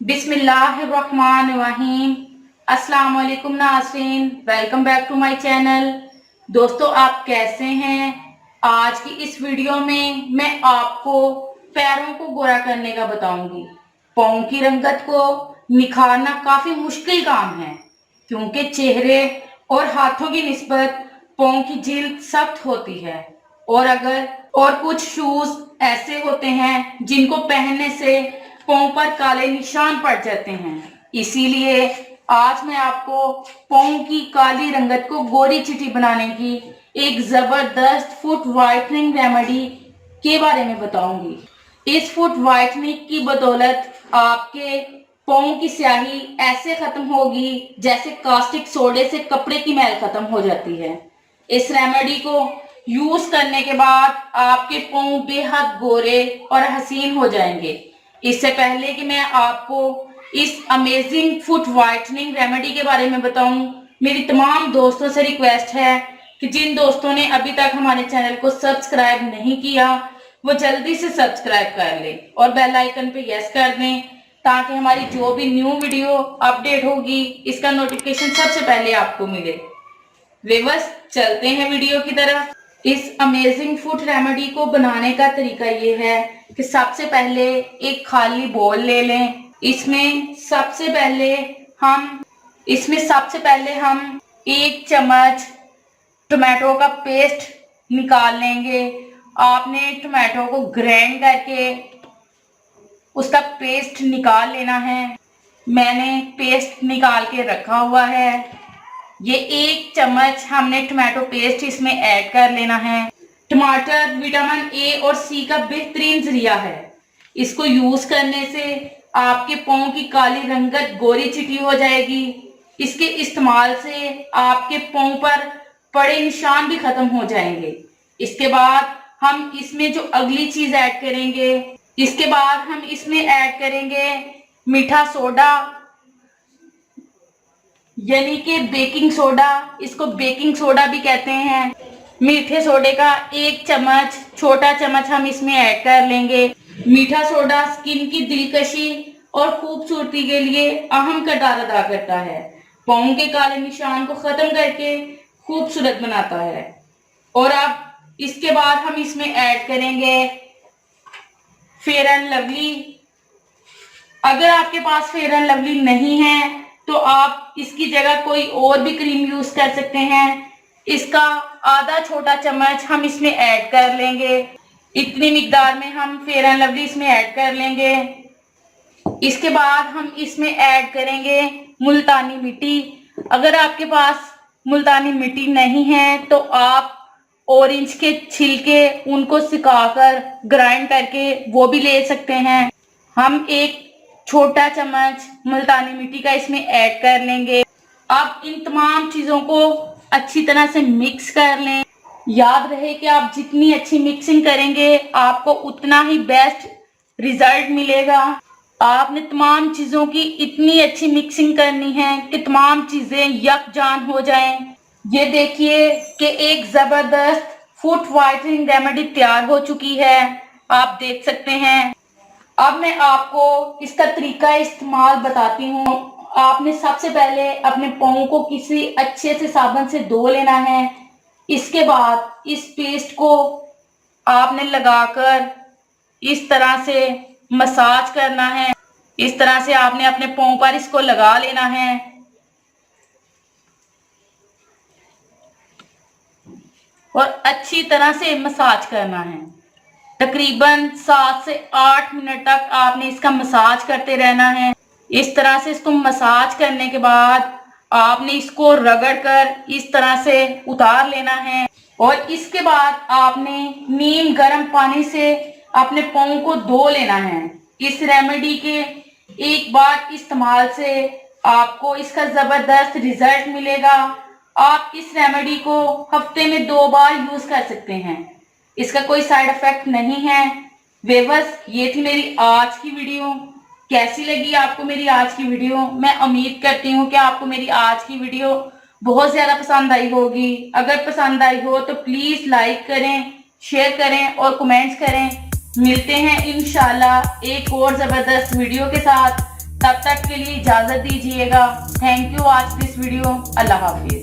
बिस्मिल्लाहिर्रहमानिर्रहीम। अस्सलाम वालेकुम नाज़रीन, welcome back to my channel. दोस्तों, आप कैसे हैं? आज की इस वीडियो में मैं आपको पैरों को गोरा करने का बताऊंगी। पाँव की रंगत को निखारना काफी मुश्किल काम है, क्योंकि चेहरे और हाथों की निस्बत पाँव की जिल्द सख्त होती है और कुछ शूज ऐसे होते हैं जिनको पहनने से पाँव पर काले निशान पड़ जाते हैं। इसीलिए आज मैं आपको पाँव की काली रंगत को गोरी चिट्टी बनाने की एक जबरदस्त फुट व्हाइटनिंग रेमेडी के बारे में बताऊंगी। इस फुट व्हाइटनिंग की बदौलत आपके पाँव की स्याही ऐसे खत्म होगी जैसे कास्टिक सोडे से कपड़े की मैल खत्म हो जाती है। इस रेमेडी को यूज करने के बाद आपके पाँव बेहद गोरे और हसीन हो जाएंगे। इससे पहले कि मैं आपको इस अमेजिंग फुट व्हाइटनिंग रेमेडी के बारे में बताऊं, मेरी तमाम दोस्तों से रिक्वेस्ट है कि जिन दोस्तों ने अभी तक हमारे चैनल को सब्सक्राइब नहीं किया वो जल्दी से सब्सक्राइब कर ले और बेल आइकन पे यस कर दें, ताकि हमारी जो भी न्यू वीडियो अपडेट होगी इसका नोटिफिकेशन सबसे पहले आपको मिले। व्यूअर्स, चलते हैं वीडियो की तरफ। इस अमेजिंग फुट रेमेडी को बनाने का तरीका ये है कि सबसे पहले एक खाली बोल ले लें। इसमें सबसे पहले हम 1 चम्मच टोमेटो का पेस्ट निकाल लेंगे। आपने टोमेटो को ग्राइंड करके उसका पेस्ट निकाल लेना है। मैंने पेस्ट निकाल के रखा हुआ है। ये 1 चम्मच हमने टोमेटो पेस्ट इसमें ऐड कर लेना है। टमाटर विटामिन ए और सी का बेहतरीन जरिया है। इसको यूज करने से आपके पाँव की काली रंगत गोरी चिटी हो जाएगी। इसके इस्तेमाल से आपके पाँव पर पड़े निशान भी खत्म हो जाएंगे। इसके बाद हम इसमें जो अगली चीज ऐड करेंगे, मीठा सोडा, यानी कि बेकिंग सोडा। इसको बेकिंग सोडा भी कहते हैं। मीठे सोडे का 1 चम्मच, छोटा चम्मच हम इसमें ऐड कर लेंगे। मीठा सोडा स्किन की दिलकशी और खूबसूरती के लिए अहम किरदार अदा करता है। पाँव के काले निशान को खत्म करके खूबसूरत बनाता है। और अब इसके बाद हम इसमें ऐड करेंगे फेयर एंड लवली। अगर आपके पास फेयर एंड लवली नहीं है तो आप इसकी जगह कोई और भी क्रीम यूज कर सकते हैं। इसका आधा छोटा चम्मच हम इसमें ऐड कर लेंगे। इतनी मिकदार में हम फेयर एंड लवली इसमें ऐड कर लेंगे। इसके बाद हम इसमें ऐड करेंगे मुल्तानी मिट्टी। अगर आपके पास मुल्तानी मिट्टी नहीं है तो आप ऑरेंज के छिलके उनको सुखाकर ग्राइंड करके वो भी ले सकते हैं। हम 1 छोटा चम्मच मुल्तानी मिट्टी का इसमें ऐड कर लेंगे। अब इन तमाम चीजों को अच्छी तरह से मिक्स कर लें। याद रहे कि आप जितनी अच्छी मिक्सिंग करेंगे आपको उतना ही बेस्ट रिजल्ट मिलेगा। आपने तमाम चीजों की इतनी अच्छी मिक्सिंग करनी है कि तमाम चीजें यकजान हो जाएं। ये देखिए कि एक जबरदस्त फुट व्हाइटनिंग रेमेडी तैयार हो चुकी है, आप देख सकते हैं। अब मैं आपको इसका तरीका इस्तेमाल बताती हूँ। आपने सबसे पहले अपने पाँव को किसी अच्छे से साबुन से धो लेना है। इसके बाद इस पेस्ट को आपने लगाकर इस तरह से मसाज करना है। इस तरह से आपने अपने पाँव पर इसको लगा लेना है और अच्छी तरह से मसाज करना है। तकरीबन 7 से 8 मिनट तक आपने इसका मसाज करते रहना है। इस तरह से इसको मसाज करने के बाद आपने इसको रगड़ कर इस तरह से उतार लेना है और इसके बाद आपने नीम गर्म पानी से अपने पाँव को धो लेना है। इस रेमेडी के एक बार इस्तेमाल से आपको इसका जबरदस्त रिजल्ट मिलेगा। आप इस रेमेडी को हफ्ते में 2 बार यूज कर सकते हैं। इसका कोई साइड इफेक्ट नहीं है। व्यूअर्स, ये थी मेरी आज की वीडियो। कैसी लगी आपको मेरी आज की वीडियो? मैं उम्मीद करती हूँ कि आपको मेरी आज की वीडियो बहुत ज्यादा पसंद आई होगी। अगर पसंद आई हो तो प्लीज लाइक करें, शेयर करें और कमेंट्स करें। मिलते हैं इंशाल्लाह एक और जबरदस्त वीडियो के साथ। तब तक के लिए इजाजत दीजिएगा। Thank you. आज दिस वीडियो। Allah Hafiz.